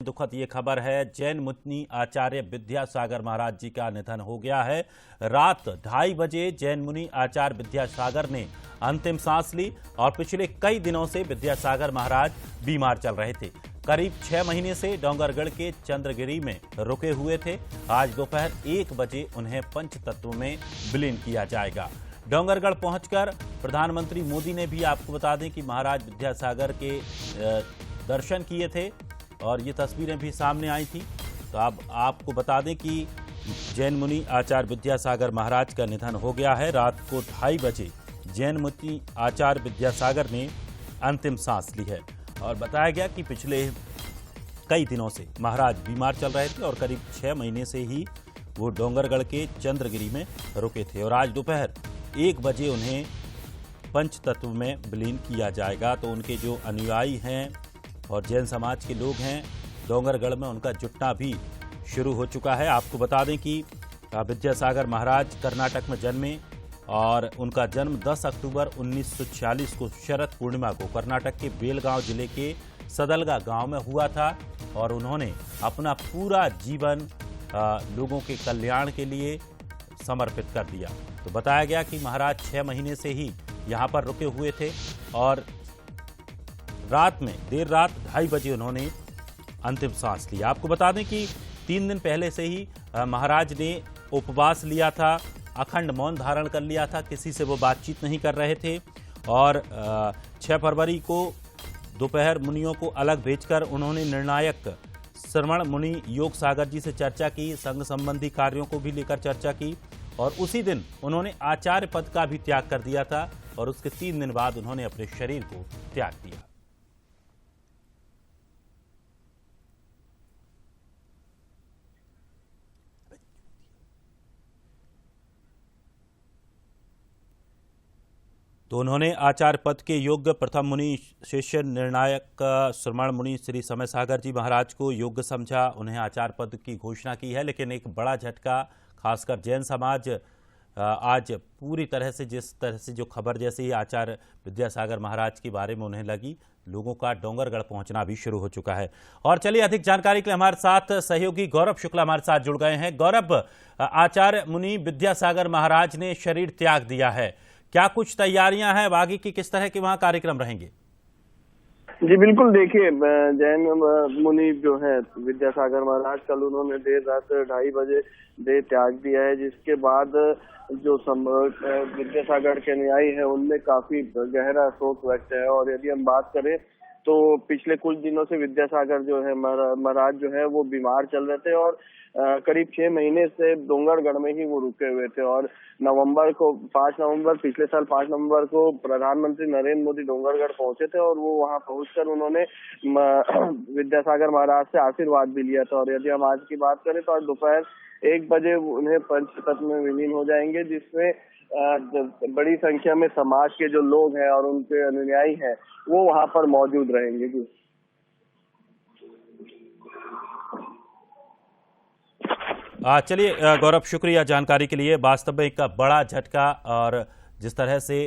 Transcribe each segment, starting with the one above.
दुखद ये खबर है, जैन मुनि आचार्य विद्यासागर महाराज जी का निधन हो गया है। रात 2:30 बजे जैन मुनि आचार्य विद्यासागर ने अंतिम सांस ली और पिछले कई दिनों से विद्यासागर महाराज बीमार चल रहे थे। करीब 6 महीने से डोंगरगढ़ के चंद्रगिरी में रुके हुए थे। आज दोपहर 1 बजे उन्हें पंचतत्व में विलीन किया जाएगा। डोंगरगढ़ पहुंचकर प्रधानमंत्री मोदी ने भी, आपको बता दें कि महाराज विद्यासागर के दर्शन किए थे और ये तस्वीरें भी सामने आई थी। तो अब आपको बता दें कि जैन मुनि आचार्य विद्यासागर महाराज का निधन हो गया है। रात को 2:30 बजे जैन मुनि आचार्य विद्यासागर ने अंतिम सांस ली है और बताया गया कि पिछले कई दिनों से महाराज बीमार चल रहे थे और करीब 6 महीने से ही वो डोंगरगढ़ के चंद्रगिरी में रुके थे और आज दोपहर 1 बजे उन्हें पंचतत्व में विलीन किया जाएगा। तो उनके जो अनुयायी हैं और जैन समाज के लोग हैं, डोंगरगढ़ में उनका जुटना भी शुरू हो चुका है। आपको बता दें कि विद्यासागर महाराज कर्नाटक में जन्मे और उनका जन्म 10 अक्टूबर 1946 को शरद पूर्णिमा को कर्नाटक के बेलगांव जिले के सदलगा गांव में हुआ था और उन्होंने अपना पूरा जीवन लोगों के कल्याण के लिए समर्पित कर दिया। तो बताया गया कि महाराज 6 महीने से ही यहाँ पर रुके हुए थे और रात में देर रात 2:30 बजे उन्होंने अंतिम सांस ली। आपको बता दें कि 3 दिन पहले से ही महाराज ने उपवास लिया था, अखंड मौन धारण कर लिया था, किसी से वो बातचीत नहीं कर रहे थे और 6 फरवरी को दोपहर मुनियों को अलग भेजकर उन्होंने निर्णायक श्रमण मुनि योग सागर जी से चर्चा की, संघ संबंधी कार्यों को भी लेकर चर्चा की और उसी दिन उन्होंने आचार्य पद का भी त्याग कर दिया था और उसके 3 दिन बाद उन्होंने अपने शरीर को त्याग दिया। तो उन्होंने आचार्य पद के योग्य प्रथम मुनि शिष्य निर्णायक श्रमण मुनि श्री समय सागर जी महाराज को योग्य समझा, उन्हें आचार्य पद की घोषणा की है। लेकिन एक बड़ा झटका खासकर जैन समाज आज पूरी तरह से, जिस तरह से जो खबर जैसे ही आचार्य विद्यासागर महाराज के बारे में उन्हें लगी, लोगों का डोंगरगढ़ पहुंचना भी शुरू हो चुका है। और चलिए अधिक जानकारी के लिए हमारे साथ सहयोगी गौरव शुक्ला हमारे साथ जुड़ गए हैं। गौरव, आचार्य मुनि विद्यासागर महाराज ने शरीर त्याग दिया है, क्या कुछ तैयारियां हैं, आगे की किस तरह के वहां कार्यक्रम रहेंगे? जी बिल्कुल, देखिए जैन मुनि जो है विद्यासागर महाराज, कल उन्होंने देर रात 2:30 बजे देह त्याग दिया है, जिसके बाद जो विद्यासागर के अनुयायी है उनमें काफी गहरा शोक व्यक्त है। और यदि हम बात करें तो पिछले कुछ दिनों से विद्यासागर जो है महाराज जो है वो बीमार चल रहे थे और करीब 6 महीने से डोंगरगढ़ में ही वो रुके हुए थे। और पिछले साल 5 नवंबर को प्रधानमंत्री नरेंद्र मोदी डोंगरगढ़ पहुंचे थे और वो वहां पहुंचकर उन्होंने विद्यासागर महाराज से आशीर्वाद भी लिया था। और यदि हम आज की बात करें तो आज दोपहर 1 बजे उन्हें पंचतत्व में विलीन हो जाएंगे, जिसमें बड़ी संख्या में समाज के जो लोग हैं और उनके अनुयायी हैं वो वहां पर मौजूद रहेंगे। जी चलिए गौरव, शुक्रिया जानकारी के लिए। वास्तव में एक बड़ा झटका, और जिस तरह से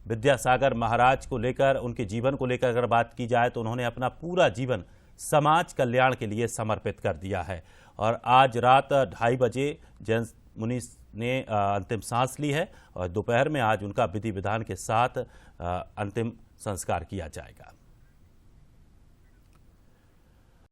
विद्यासागर महाराज को लेकर, उनके जीवन को लेकर अगर बात की जाए तो उन्होंने अपना पूरा जीवन समाज कल्याण के लिए समर्पित कर दिया है और आज रात 2:30 बजे जैन मुनि ने अंतिम सांस ली है और दोपहर में आज उनका विधि विधान के साथ अंतिम संस्कार किया जाएगा।